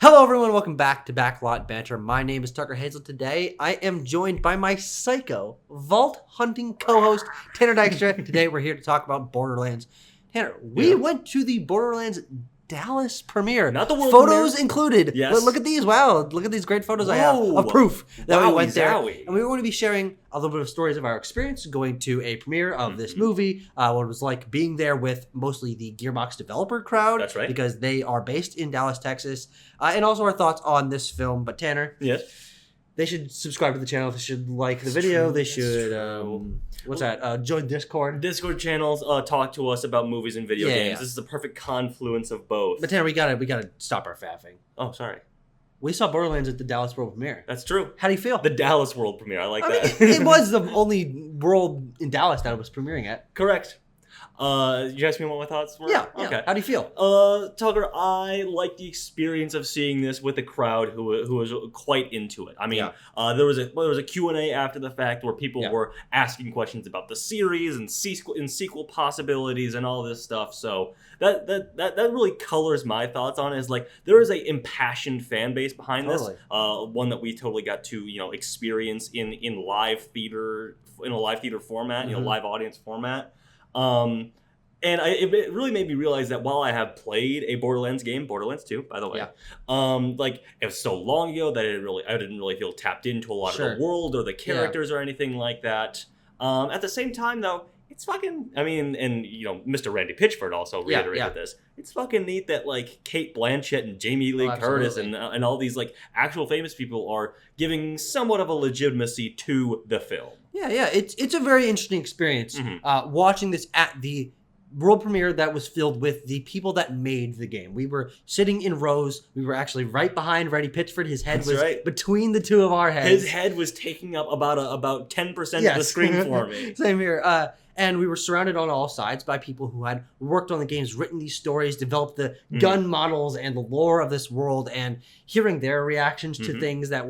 Hello everyone, welcome back to Backlot Banter. My name is Tucker Hazel. Today I am joined by my psycho vault hunting co-host Tanner Dykstra. Today we're here to talk about Borderlands. Tanner, we went to the Borderlands Dallas premiere. Not the world photos premiere. Included. Yes. Look at these. Wow, look at these great photos I have of proof that we went there. Zowie. And we were going to be sharing a little bit of stories of our experience going to a premiere of this movie, what it was like being there with mostly the Gearbox developer crowd. That's right. Because they are based in Dallas, Texas. And also our thoughts on this film. But Tanner, Yes. they should subscribe to the channel. They should like the video. They should, join Discord. Discord channels talk to us about movies and video games. Yeah. This is the perfect confluence of both. But Tanner, we gotta stop our faffing. Oh, sorry. We saw Borderlands at the Dallas World Premiere. That's true. How do you feel? The Dallas World premiere. I like I that. mean, it was the only world in Dallas that it was premiering at. Correct. You asked me what my thoughts were? Yeah. Okay. How do you feel? Tucker, I like the experience of seeing this with a crowd who was quite into it. I mean, there was a Q&A after the fact where people were asking questions about the series and sequel possibilities and all this stuff. So that really colors my thoughts on it. Is like there is a impassioned fan base behind this. One that we totally got to experience in live theater format, live audience format. It really made me realize that while I have played a Borderlands game, Borderlands 2, by the way, it was so long ago that I didn't really feel tapped into a lot of the world or the characters or anything like that. At the same time, though, it's fucking, Mr. Randy Pitchford also reiterated this. It's fucking neat that, Cate Blanchett and Jamie Lee Curtis and all these, actual famous people are giving somewhat of a legitimacy to the film. Yeah. It's a very interesting experience watching this at the world premiere that was filled with the people that made the game. We were sitting in rows. We were actually right behind Randy Pitchford. His head was between the two of our heads. His head was taking up about 10% of the screen for me. Same here. And we were surrounded on all sides by people who had worked on the games, written these stories, developed the gun models and the lore of this world, and hearing their reactions to things that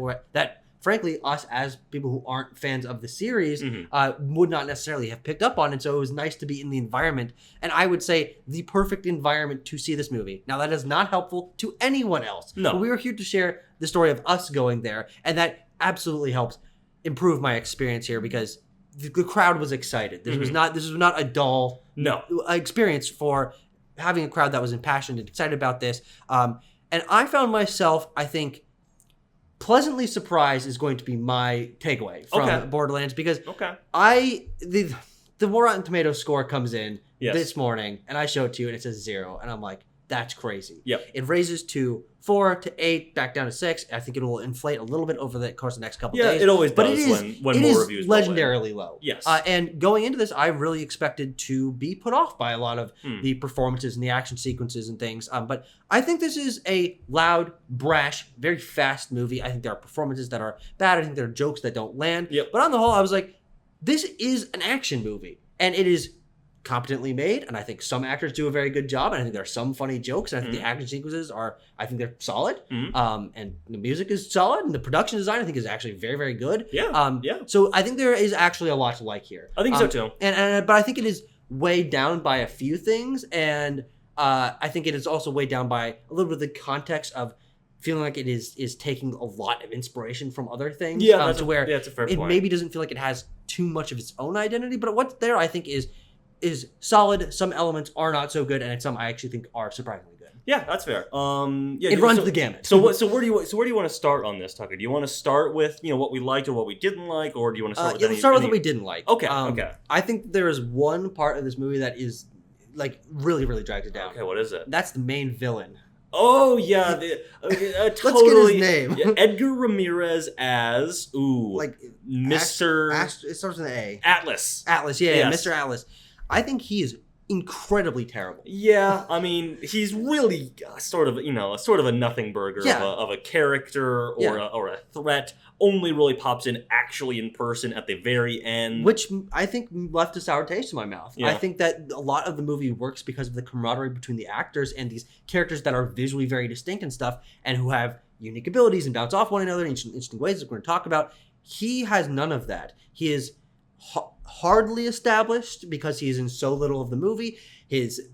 frankly, us as people who aren't fans of the series would not necessarily have picked up on. And so it was nice to be in the environment. And I would say the perfect environment to see this movie. Now, that is not helpful to anyone else. No. But we were here to share the story of us going there. And that absolutely helps improve my experience here because the crowd was excited. This was not a dull experience for having a crowd that was impassioned and excited about this. And I found myself, I think, pleasantly surprised is going to be my takeaway from Borderlands because the Rotten Tomatoes score comes in this morning and I show it to you and it says 0 and I'm like, that's crazy. Yep. It raises to 4 to 8, back down to 6. I think it will inflate a little bit over the course of the next couple days. Yeah, it always does when more reviews go in. It is legendarily low. Yes. And going into this, I really expected to be put off by a lot of the performances and the action sequences and things. But I think this is a loud, brash, very fast movie. I think there are performances that are bad. I think there are jokes that don't land. Yep. But on the whole, I was like, this is an action movie. And it is competently made, and I think some actors do a very good job, and I think there are some funny jokes, and I think the action sequences I think they're solid, and the music is solid, and the production design I think is actually very, very good. So I think there is actually a lot to like here. I think so too. But I think it is weighed down by a few things, and I think it is also weighed down by a little bit of the context of feeling like it is taking a lot of inspiration from other things. That's a fair point. Maybe doesn't feel like it has too much of its own identity, but what's there I think is solid. Some elements are not so good, and some I actually think are surprisingly good. Yeah, that's fair. It runs the gamut. So where do you want to start on this, Tucker? Do you want to start with what we liked or what we didn't like, or do you want to start with let's start with what we didn't like. Okay. I think there is one part of this movie that is really, really drags it down. Okay, what is it? That's the main villain. Oh yeah, totally. Let's get his name. Edgar Ramirez as Mr. It starts with an A. Atlas. Atlas, yeah, Mr. Atlas. I think he is incredibly terrible. Yeah, I mean, he's really sort of a nothing burger of a character or a threat. Only really pops in actually in person at the very end, which I think left a sour taste in my mouth. Yeah. I think that a lot of the movie works because of the camaraderie between the actors and these characters that are visually very distinct and stuff, and who have unique abilities and bounce off one another in interesting ways that we're going to talk about. He has none of that. He is hardly established because he is in so little of the movie. His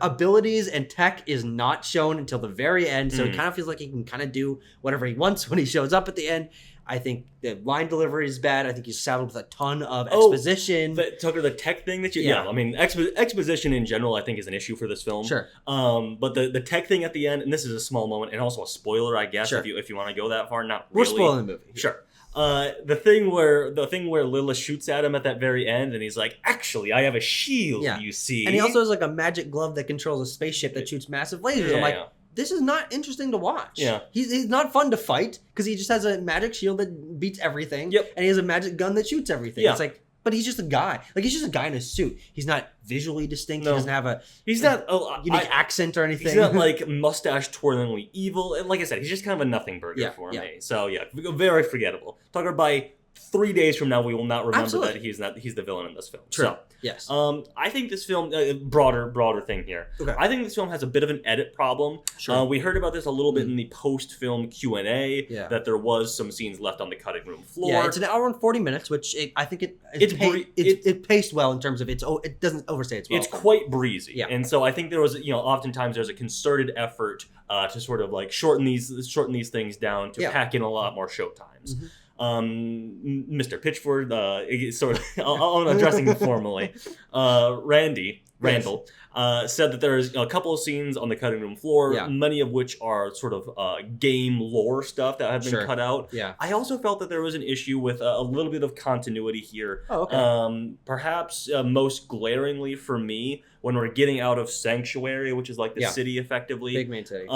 abilities and tech is not shown until the very end, so it kind of feels like he can kind of do whatever he wants when he shows up at the end. I think the line delivery is bad. I think he's saddled with a ton of exposition. Tucker, the tech thing that I mean, exposition in general, I think, is an issue for this film. Sure. But the tech thing at the end, and this is a small moment, and also a spoiler, I guess, if you want to go that far. Not really. We're spoiling the movie. Sure. The thing where Lilith shoots at him at that very end, and he's like, "Actually, I have a shield." Yeah. You see, and he also has like a magic glove that controls a spaceship that shoots massive lasers. I'm like, this is not interesting to watch. Yeah. He's not fun to fight because he just has a magic shield that beats everything. Yep. And he has a magic gun that shoots everything. Yeah. It's like, but he's just a guy. Like, he's just a guy in a suit. He's not visually distinct. No. He doesn't have a unique accent or anything. He's not like mustache twirlingly evil. And like I said, he's just kind of a nothing burger for me. So very forgettable. Tucker, by 3 days from now, we will not remember that he's the villain in this film. True. So, yes. I think this film, broader thing here. Okay. I think this film has a bit of an edit problem. Sure. We heard about this a little bit in the post-film Q&A, that there was some scenes left on the cutting room floor. Yeah, it's an hour and 40 minutes, which I think it paced well in terms of it doesn't overstay its welcome. It's quite breezy. Yeah. And so I think there was, oftentimes there's a concerted effort to sort of like shorten these things down to pack in a lot more show times. Mm-hmm. Mr. Pitchford, sort of, I'll address him formally. Randall said that there's a couple of scenes on the cutting room floor, many of which are sort of game lore stuff that have been cut out. Yeah. I also felt that there was an issue with a little bit of continuity here. Oh, okay. Perhaps most glaringly for me, when we're getting out of Sanctuary, which is like the city effectively. Big main city.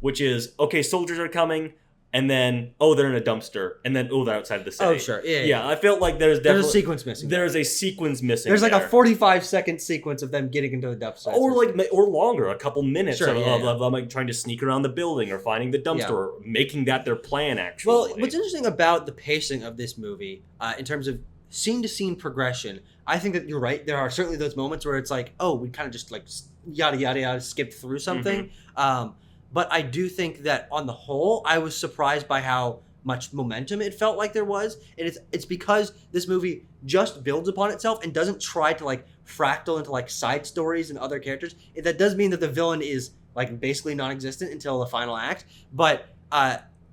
Which is, okay, soldiers are coming. And then, they're in a dumpster. And then, they're outside the city. Oh, sure. Yeah. I felt like there's definitely... There's a sequence missing. There's a sequence missing. There's like a 45-second sequence of them getting into the dumpster. Or longer, a couple minutes of them like trying to sneak around the building or finding the dumpster or making that their plan, actually. Well, what's interesting about the pacing of this movie, in terms of scene-to-scene progression, I think that you're right. There are certainly those moments where it's like, we kind of just like yada, yada, yada, skipped through something. Mm-hmm. But I do think that on the whole, I was surprised by how much momentum it felt like there was. And it's because this movie just builds upon itself and doesn't try to like fractal into like side stories and other characters. That does mean that the villain is like basically non-existent until the final act. But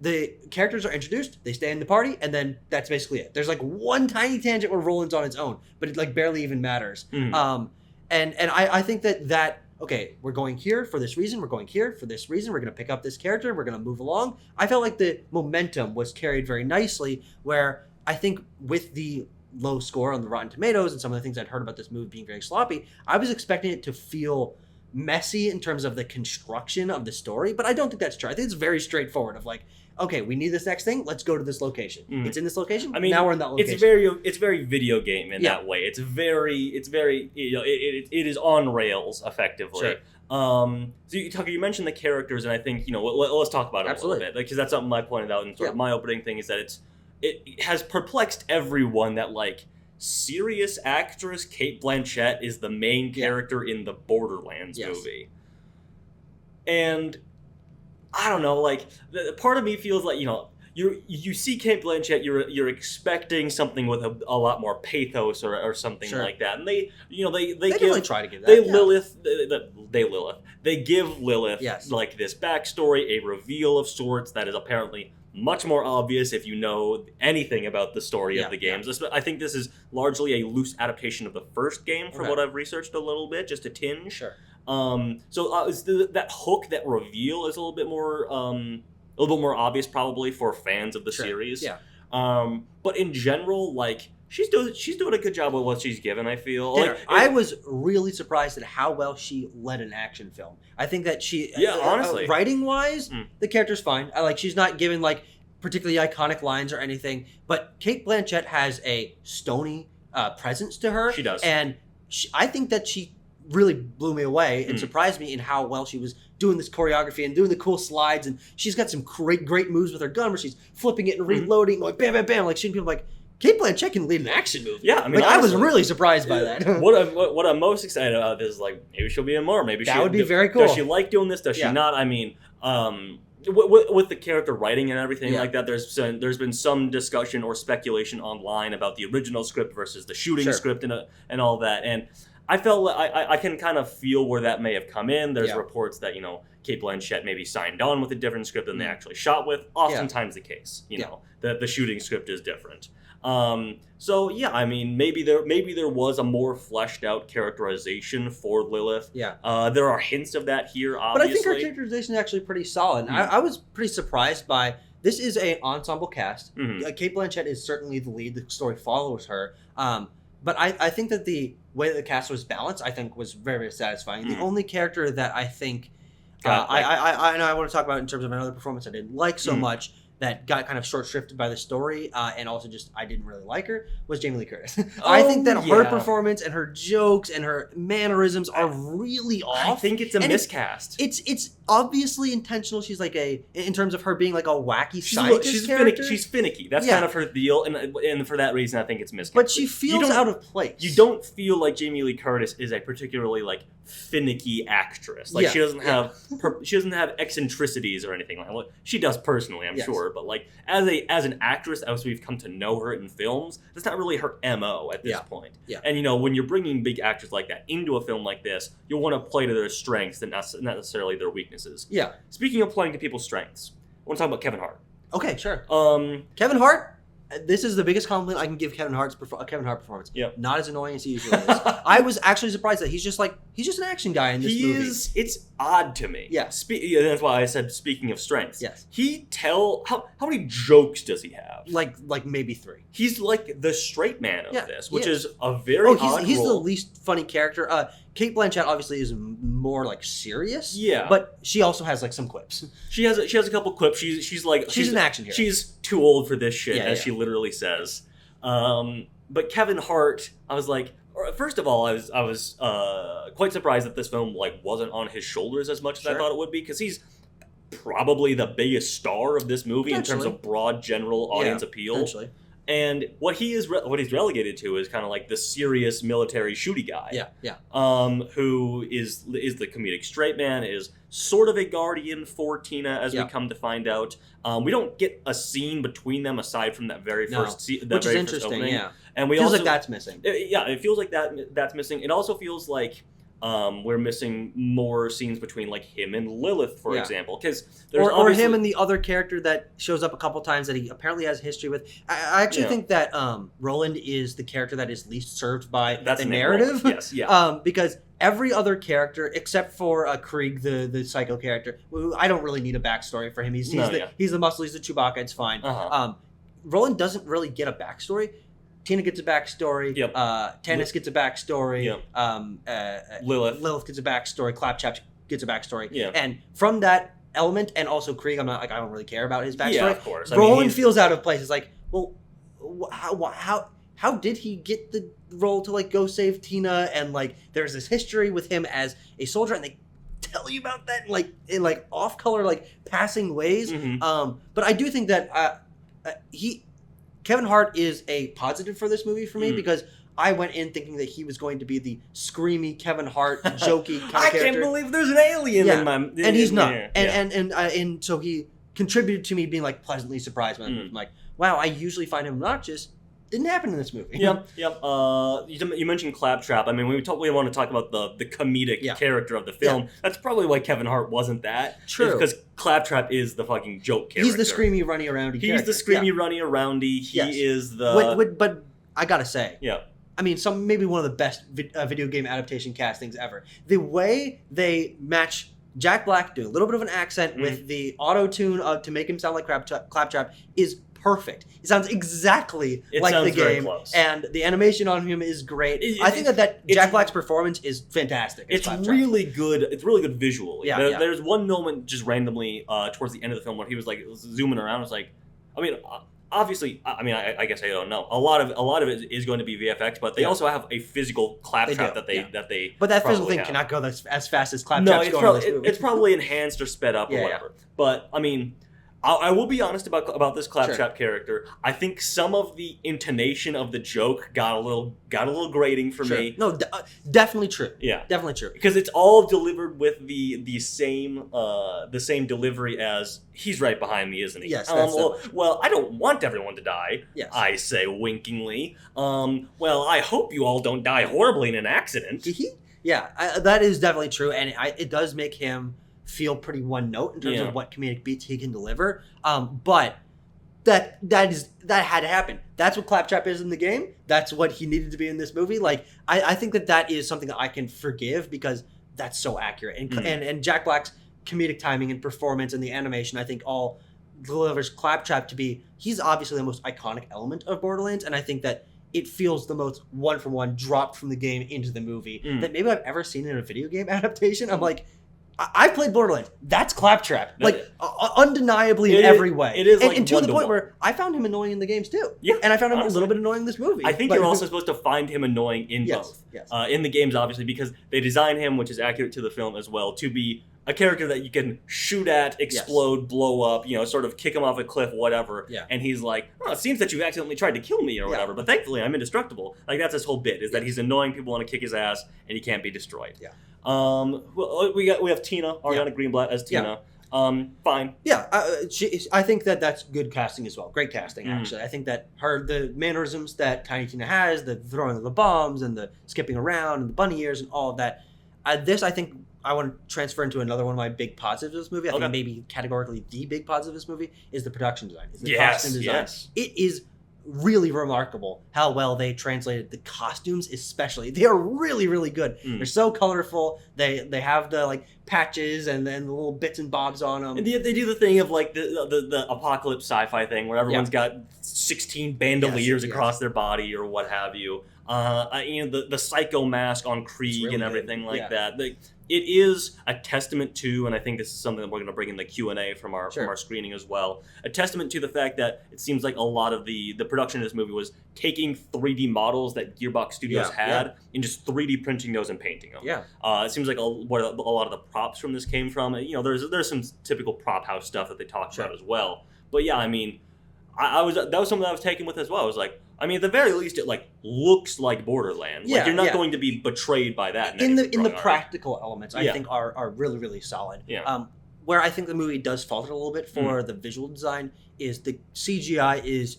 the characters are introduced, they stay in the party, and then that's basically it. There's like one tiny tangent where Roland's on its own, but it like barely even matters. Mm-hmm. And I think that okay, we're going here for this reason, we're going here for this reason, we're going to pick up this character, we're going to move along. I felt like the momentum was carried very nicely, where I think with the low score on the Rotten Tomatoes and some of the things I'd heard about this movie being very sloppy, I was expecting it to feel messy in terms of the construction of the story, but I don't think that's true. I think it's very straightforward of like, okay, we need this next thing, let's go to this location. Mm. It's in this location, I mean, now we're in that location. It's very video game in that way. It's very it is on rails effectively. Sure. So Tucker, you mentioned the characters, and I think let's talk about it a little bit, because that's something I pointed out in sort of my opening thing, is that it has perplexed everyone that like serious actress Cate Blanchett is the main character in the Borderlands movie, and I don't know, like part of me feels like you see Cate Blanchett, you're expecting something with a lot more pathos or something like that, and they really try to give that. They give Lilith like this backstory, a reveal of sorts that is apparently much more obvious if you know anything about the story of the games. I think this is largely a loose adaptation of the first game, from what I've researched a little bit, just a tinge. Sure. That hook, that reveal is a little bit more obvious probably for fans of the series. Yeah. But in general, like she's doing a good job with what she's given, I feel. I was really surprised at how well she led an action film. I think that she honestly, writing wise, the character's fine. She's not given like particularly iconic lines or anything, but Cate Blanchett has a stony presence to her. She does. And I think that she really blew me away and surprised me in how well she was doing this choreography and doing the cool slides, and she's got some great moves with her gun where she's flipping it and reloading, like bam, bam, bam, like shooting people. Like Cate Blanchett can lead an action movie. Yeah, I mean, like, honestly, I was really surprised by that. What I'm most excited about is like maybe she'll be in more. Maybe that would be very cool. Does she like doing this? Does she not? I mean, with the character writing and everything like that, there's been some discussion or speculation online about the original script versus the shooting script and all that, and I felt I can kind of feel where that may have come in. There's Yeah. reports that Cate Blanchett maybe signed on with a different script than they actually shot with. Oftentimes the case, you know, the shooting script is different. So yeah, I mean, maybe there was a more fleshed out characterization for Lilith. Yeah. There are hints of that here, obviously. But I think her characterization is actually pretty solid. I was pretty surprised by this is an ensemble cast. Cate Blanchett is certainly the lead. The story follows her. But I think that the way that the cast was balanced, I think, was very, very satisfying. The only character that I think I know I want to talk about in terms of another performance I didn't like so much, that got kind of short-shrifted by the story, and also just I didn't really like her, was Jamie Lee Curtis. I think that her performance and her jokes and her mannerisms are really off. I think it's a miscast. It's obviously intentional. She's like in terms of her being like a wacky scientist character. She's finicky. That's kind of her deal, and for that reason, I think it's miscast. But she feels out of place. You don't feel like Jamie Lee Curtis is a particularly like finicky actress. Like she doesn't have eccentricities or anything like that. Well, she does personally, I'm sure. But like as an actress, as we've come to know her in films, that's not really her MO at this point. Yeah. And when you're bringing big actors like that into a film like this, you'll want to play to their strengths and not necessarily their weaknesses. Yeah. Speaking of playing to people's strengths, I want to talk about Kevin Hart. Okay, sure. Kevin Hart. This is the biggest compliment I can give Kevin Hart performance. Yeah. Not as annoying as he usually is. I was actually surprised that he's just an action guy in this movie. It's odd to me. Yeah. That's why I said speaking of strengths. Yes. How many jokes does he have? Like maybe 3. He's like the straight man of this, which is a very odd he's role. the least funny character. Cate Blanchett obviously is more like serious. Yeah. But she also has like some quips. She has a couple quips. She's an action hero. She's too old for this shit, as she literally says. But Kevin Hart, I was like, first of all, I was quite surprised that this film like wasn't on his shoulders as much as I thought it would be, because he's probably the biggest star of this movie in terms of broad general audience appeal. Potentially. And what he's relegated to is kind of like the serious military shooty guy. Who is the comedic straight man, is sort of a guardian for Tina, as we come to find out. We don't get a scene between them aside from that very first which is interesting. Opening. Yeah, and we feels also, like that's missing. It feels like that's missing. It also feels like we're missing more scenes between like him and Lilith, for example, because or him and the other character that shows up a couple times that he apparently has history with. I actually think that Roland is the character that is least served by the narrative. Yes, yeah. Because every other character except for Krieg, the psycho character, I don't really need a backstory for him. He's the muscle. He's the Chewbacca. It's fine. Roland doesn't really get a backstory. Tina gets a backstory. Tannis gets a backstory. Lilith gets a backstory. Claptrap gets a backstory. And from that element, and also Krieg, I'm not like, I don't really care about his backstory. Yeah, of course. Roland feels out of place. It's like, well, how did he get the role to like go save Tina? And like, there's this history with him as a soldier, and they tell you about that in off color, like passing ways. But I do think that Kevin Hart is a positive for this movie for me, because I went in thinking that he was going to be the screamy Kevin Hart, jokey kind of character. I can't believe there's an alien in my... And he's not. And so he contributed to me being like pleasantly surprised when I'm like, wow, I usually find him obnoxious. Didn't happen in this movie. You mentioned Claptrap. I mean, we want to talk about the comedic character of the film. That's probably why Kevin Hart wasn't that. True. Because Claptrap is the fucking joke character. He's the screamy, runny aroundy character. He's the screamy, runny aroundy. He is the... But I gotta say, I mean, maybe one of the best video game adaptation castings ever. The way they match Jack Black doing a little bit of an accent with the auto-tune to make him sound like Claptrap is perfect. It sounds exactly like the game, and the animation on him is great. I think that Jack Black's performance is fantastic. It's really good. It's really good visually. There's one moment just randomly towards the end of the film where he was like zooming around. It's like, I mean, obviously, I guess I don't know. A lot of it is going to be VFX, but they also have a physical Claptrap that they. But that physical thing cannot go as fast as Claptrap's going in this movie. It's probably enhanced or sped up or whatever. But I mean, I will be honest about this Claptrap Sure. character. I think some of the intonation of the joke got a little grating for me. No, definitely true. Yeah, Definitely true. because it's all delivered with the same delivery as he's right behind me, isn't he? Yes. Well, I don't want everyone to die. Yes. I say winkingly. Well, I hope you all don't die horribly in an accident. Yeah, that is definitely true, and it does make him feel pretty one note in terms of what comedic beats he can deliver. But that had to happen. That's what Claptrap is in the game. That's what he needed to be in this movie. Like I think that is something that I can forgive because that's so accurate. And Jack Black's comedic timing and performance and the animation, I think, all delivers Claptrap to be. He's obviously the most iconic element of Borderlands, and I think that it feels the most one-for-one dropped from the game into the movie that maybe I've ever seen in a video game adaptation. I'm like, I've played Borderlands. That's Claptrap. Like, undeniably in every way. It is, and to the point where I found him annoying in the games, too. Yeah, and I found him a little bit annoying in this movie. I think you're also supposed to find him annoying in both. Yes. In the games, obviously, because they design him, which is accurate to the film as well, to be a character that you can shoot at, explode, blow up, sort of kick him off a cliff, whatever. Yeah. And he's like, oh, it seems that you accidentally tried to kill me or whatever, but thankfully I'm indestructible. Like, that's his whole bit, is that he's annoying, people want to kick his ass, and he can't be destroyed. Yeah. Well, we have Tina, Ariana Greenblatt as Tina. Fine. Yeah, I think that's good casting as well. Great casting, actually. I think that the mannerisms that Tiny Tina has, the throwing of the bombs and the skipping around and the bunny ears and all of that, I think I want to transfer into another one of my big positives of this movie. I think maybe categorically the big positive of this movie is the production design. Is the costume design. Yes. It is really remarkable how well they translated the costumes, especially. They are really, really good. They're so colorful. They have the like patches and then the little bits and bobs on them. And they do the thing of like the apocalypse sci-fi thing where everyone's got 16 bandoliers across their body or what have you. The psycho mask on Krieg really and everything like that. It is a testament to, and I think this is something that we're going to bring in the Q&A from our screening as well, a testament to the fact that it seems like a lot of the production of this movie was taking 3D models that Gearbox Studios had and just 3D printing those and painting them. Yeah. It seems like a lot of the props from this came from. There's some typical prop house stuff that they talked about as well. But yeah, I mean, that was something that I was taken with as well. I was like, I mean, at the very least, it like looks like Borderlands. Like, you're not going to be betrayed by that. In the practical elements, I think are really, really solid. Yeah. Where I think the movie does falter a little bit for the visual design is the CGI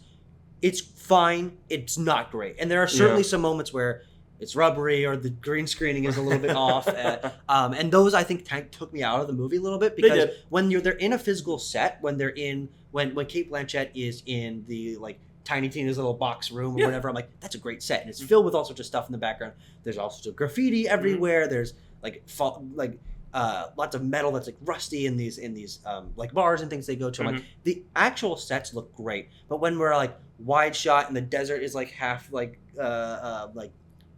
it's fine. It's not great, and there are certainly some moments where it's rubbery or the green screening is a little bit off. And those I think took me out of the movie a little bit because when they're in a physical set, when Cate Blanchett is in the like Tiny Tina's little box room or whatever, I'm like, that's a great set, and it's filled with all sorts of stuff in the background. There's all sorts of graffiti everywhere. There's like lots of metal that's like rusty in these like bars and things they go to. I'm like, the actual sets look great, but when we're like wide shot and the desert is like half like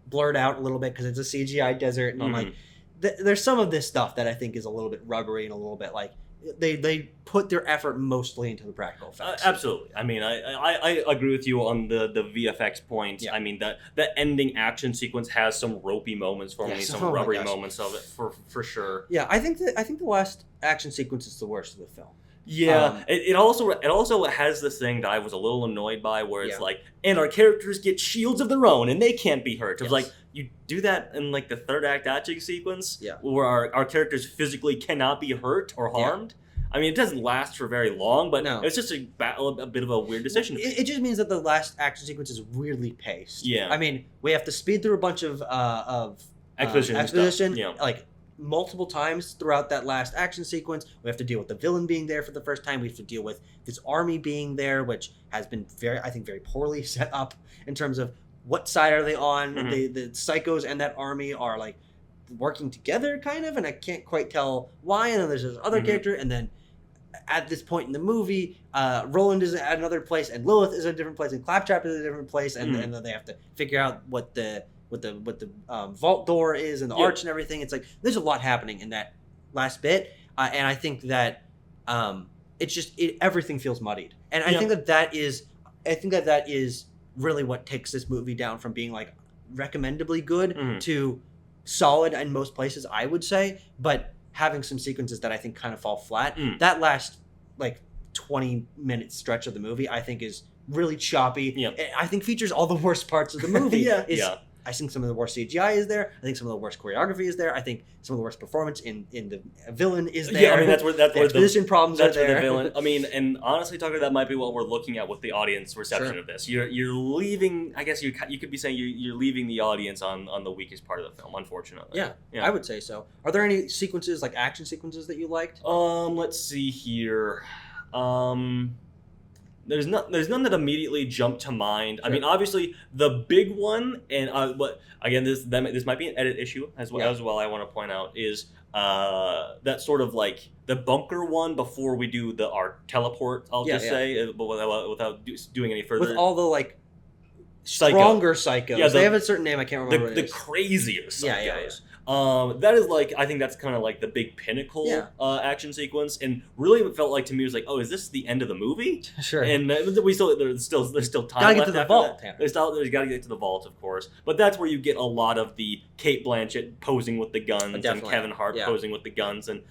blurred out a little bit because it's a CGI desert, and I'm like, there's some of this stuff that I think is a little bit rubbery and a little bit like they put their effort mostly into the practical effects. Absolutely. I mean, I agree with you on the VFX point. I mean, the ending action sequence has some ropey moments for me, some rubbery moments of it for sure. Yeah, I think the last action sequence is the worst of the film. Yeah, it also has this thing that I was a little annoyed by, where it's like, and our characters get shields of their own, and they can't be hurt. It was like, you do that in like the third act action sequence, where our characters physically cannot be hurt or harmed. I mean, it doesn't last for very long, but it's just a bit of a weird decision. It just means that the last action sequence is weirdly paced. Yeah, I mean, we have to speed through a bunch of exposition, like multiple times throughout that last action sequence. We have to deal with the villain being there for the first time. We have to deal with this army being there, which has been very poorly set up in terms of what side are they on. The psychos and that army are like working together kind of, and I can't quite tell why. And then there's this other character, and then at this point in the movie, Roland is at another place, and Lilith is at a different place, and Claptrap is at a different place, and then they have to figure out what the vault door is and the arch and everything. It's like there's a lot happening in that last bit, and I think that everything feels muddied, and I think that is really what takes this movie down from being like recommendably good to solid in most places, I would say, but having some sequences that I think kind of fall flat. That last like 20-minute stretch of the movie, I think is really choppy. Yep. I think features all the worst parts of the movie. Yeah. I think some of the worst CGI is there. I think some of the worst choreography is there. I think some of the worst performance in the villain is there. Yeah, I mean that's where the position problems that's are there. Where the villain. I mean, and honestly, Tucker, that might be what we're looking at with the audience reception of this. You're leaving. I guess you could be saying you're leaving the audience on the weakest part of the film, unfortunately. Yeah, I would say so. Are there any sequences, like action sequences, that you liked? Let's see here. There's none that immediately jump to mind. Sure. I mean, obviously the big one, and but again, this might be an edit issue as well. I want to point out is that sort of like the bunker one before we do our teleport. I'll say, but without doing any further. With all the like stronger psychos. Yeah, they have a certain name. I can't remember. The crazier psychos. Yeah. That is like, I think that's kind of like the big pinnacle action sequence, and really it felt like to me, it was like, oh, is this the end of the movie? Sure. And there's still time gotta left get to the vault. There's got to get to the vault, of course, but that's where you get a lot of the Cate Blanchett posing with the guns and Kevin Hart posing with the guns and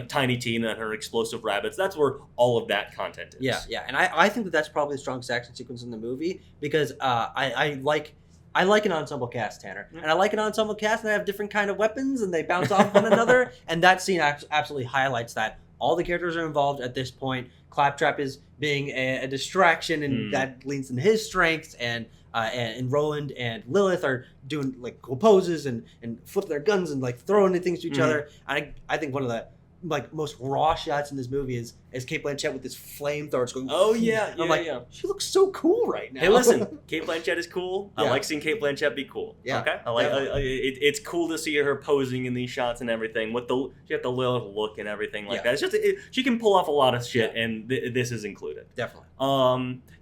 Tiny Tina and her explosive rabbits. That's where all of that content is. Yeah, and I think that's probably the strongest action sequence in the movie because I like an ensemble cast, Tanner. And I like an ensemble cast, and they have different kind of weapons, and they bounce off one another. And that scene absolutely highlights that. All the characters are involved at this point. Claptrap is being a distraction, and that leans into his strengths. And Roland and Lilith are doing like cool poses and flip their guns and like throwing things to each other. I think one of the like most raw shots in this movie is Cate Blanchett with this flamethrower. It's going. Oh yeah, I'm like, she looks so cool right now. Hey, listen, Cate Blanchett is cool. Yeah. I like seeing Cate Blanchett be cool. Yeah, okay. I like. It's cool to see her posing in these shots and everything. She has the little look and everything like that. It's just she can pull off a lot of shit, and this is included. Definitely.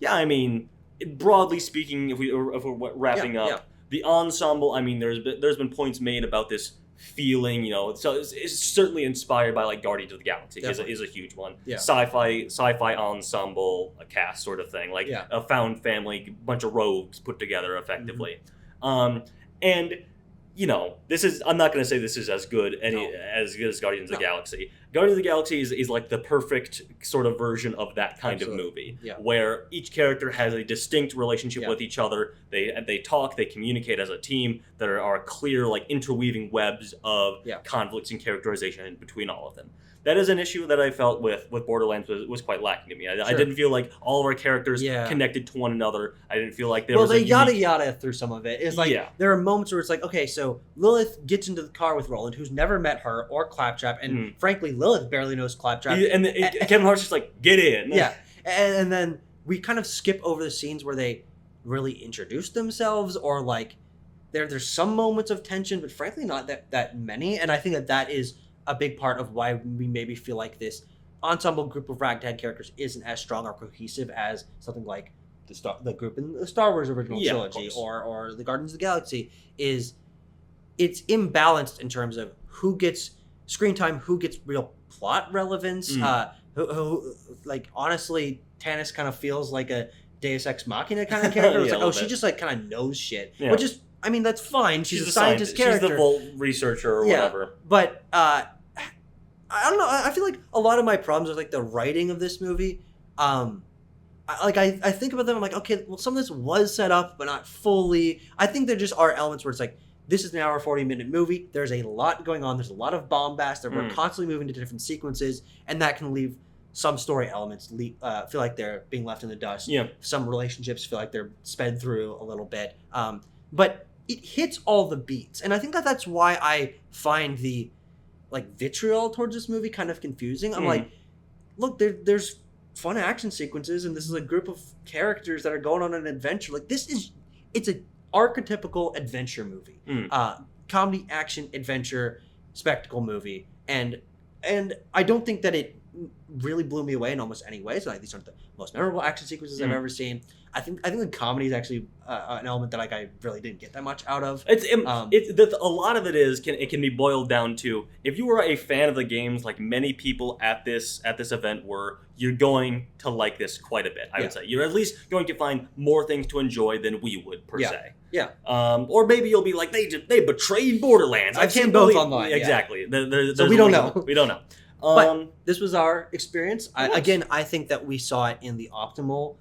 Yeah. I mean, broadly speaking, if we're wrapping up the ensemble, I mean, there's been points made about this feeling, so it's certainly inspired by like Guardians of the Galaxy is a huge one. Sci-fi ensemble, a cast sort of thing, like a found family, bunch of rogues put together effectively. And this is, I'm not going to say this is as good as Guardians of the Galaxy. Guardians of the Galaxy is like the perfect sort of version of that kind of movie, where each character has a distinct relationship with each other. They talk, they communicate as a team. There are clear like interweaving webs of conflicts and characterization between all of them. That is an issue that I felt with Borderlands was quite lacking to me. I didn't feel like all of our characters connected to one another. I didn't feel like there was they yada through some of it. It's like there are moments where it's like, okay, so Lilith gets into the car with Roland, who's never met her or Claptrap, and frankly, Lilith barely knows Claptrap. And Kevin Hart's just like, get in. Yeah, and then we kind of skip over the scenes where they really introduce themselves, or like there's some moments of tension, but frankly, not that many. And I think that is a big part of why we maybe feel like this ensemble group of ragtag characters isn't as strong or cohesive as something like the group in the Star Wars original trilogy or the Guardians of the Galaxy is. It's imbalanced in terms of who gets screen time, who gets real plot relevance. Who like honestly, Tannis kind of feels like a Deus Ex Machina kind of character. It's like, she just like kind of knows shit, which is, I mean, that's fine. She's a scientist character. She's the Volt researcher or whatever. But I don't know. I feel like a lot of my problems with like the writing of this movie. I think about them. I'm like, okay, well, some of this was set up, but not fully. I think there just are elements where it's like, this is an hour 40-minute movie. There's a lot going on. There's a lot of bombast. We're constantly moving to different sequences, and that can leave some story elements feel like they're being left in the dust. Yeah. Some relationships feel like they're sped through a little bit. But it hits all the beats, and I think that's why I find the like vitriol towards this movie kind of confusing. I'm like, look, there's fun action sequences, and this is a group of characters that are going on an adventure. Like it's a archetypical adventure movie, comedy, action, adventure, spectacle movie, and I don't think that it really blew me away in almost any way. So like, these aren't the most memorable action sequences I've ever seen. I think the comedy is actually an element that like I really didn't get that much out of. A lot of it can be boiled down to, if you were a fan of the games, like many people at this event were, you're going to like this quite a bit. I would say you're at least going to find more things to enjoy than we would per se. Yeah. Or maybe you'll be like, they betrayed Borderlands. I've seen both online. Exactly. So we don't know. We don't know. But this was our experience. Again, I think that we saw it in the optimal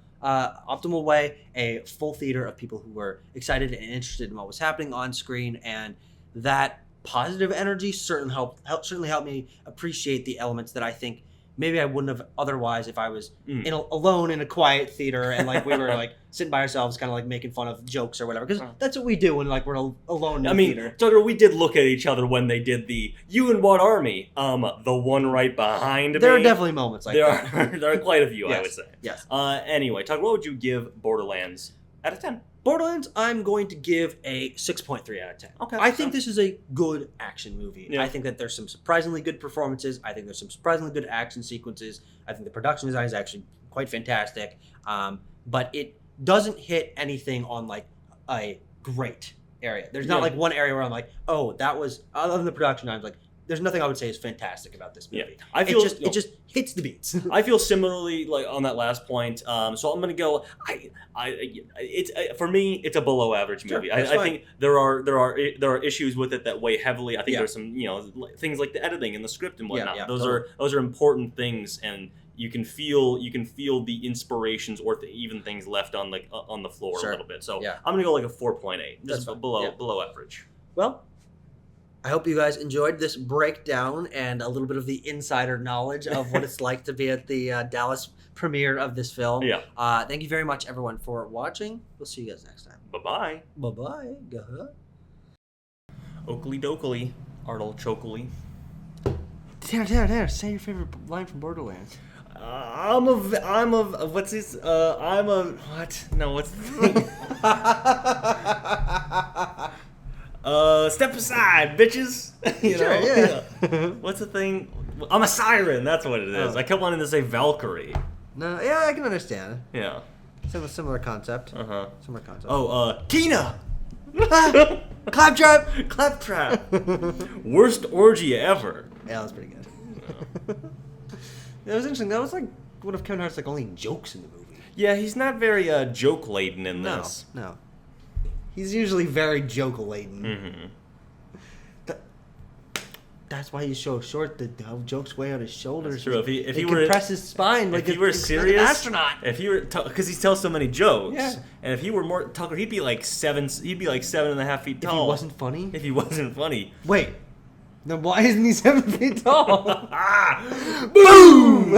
way, a full theater of people who were excited and interested in what was happening on screen, and that positive energy certainly helped me appreciate the elements that I think maybe I wouldn't have otherwise if I was alone in a quiet theater and like we were like sitting by ourselves, kind of like making fun of jokes or whatever. Because that's what we do when like we're alone in a theater. Tucker, we did look at each other when they did the "You in what army?" The one right behind me. There are definitely moments like that. There are quite a few, yes. I would say. Yes. Anyway, Tucker, what would you give Borderlands out of 10? Borderlands, I'm going to give a 6.3 out of 10. Okay. I think this is a good action movie. Yeah. I think that there's some surprisingly good performances. I think there's some surprisingly good action sequences. I think the production design is actually quite fantastic. But it doesn't hit anything on like a great area. There's not like one area where I'm like, oh, that was, other than the production, I'm like, there's nothing I would say is fantastic about this movie. Yeah. I feel it just hits the beats. I feel similarly like on that last point. So I'm gonna go. For me, it's a below average movie. Sure, I think there are issues with it that weigh heavily. I think there's some things like the editing and the script and whatnot. Those are important things, and you can feel the inspirations or even things left on the floor a little bit. So I'm gonna go like a 4.8, just below average. Well, I hope you guys enjoyed this breakdown and a little bit of the insider knowledge of what it's like to be at the Dallas premiere of this film. Yeah. Thank you very much, everyone, for watching. We'll see you guys next time. Bye-bye. Bye-bye. Go. Oakley dokley, Arnold Chokley. Tanner, say your favorite line from Borderlands. What's his, what? No, what's the thing? Step aside, bitches. Yeah. What's the thing? I'm a siren. That's what it is. I kept wanting to say Valkyrie. No, yeah, I can understand. Yeah. Similar concept. Similar concept. Oh, Tina. Claptrap. Worst orgy ever. Yeah, that was pretty good. That was interesting. That was like one of Kevin Hart's like only jokes in the movie. Yeah, he's not very joke laden in this. No. He's usually very joke laden. Mm-hmm. That's why he's so short. The jokes way on his shoulders. That's true. If he were compress his spine like if he were serious, like an astronaut. If he were, because he tells so many jokes. Yeah. And if he were more Tucker, he'd be like 7.5 feet tall. If he wasn't funny. If he wasn't funny. Wait. Then why isn't he 7 feet tall? Boom!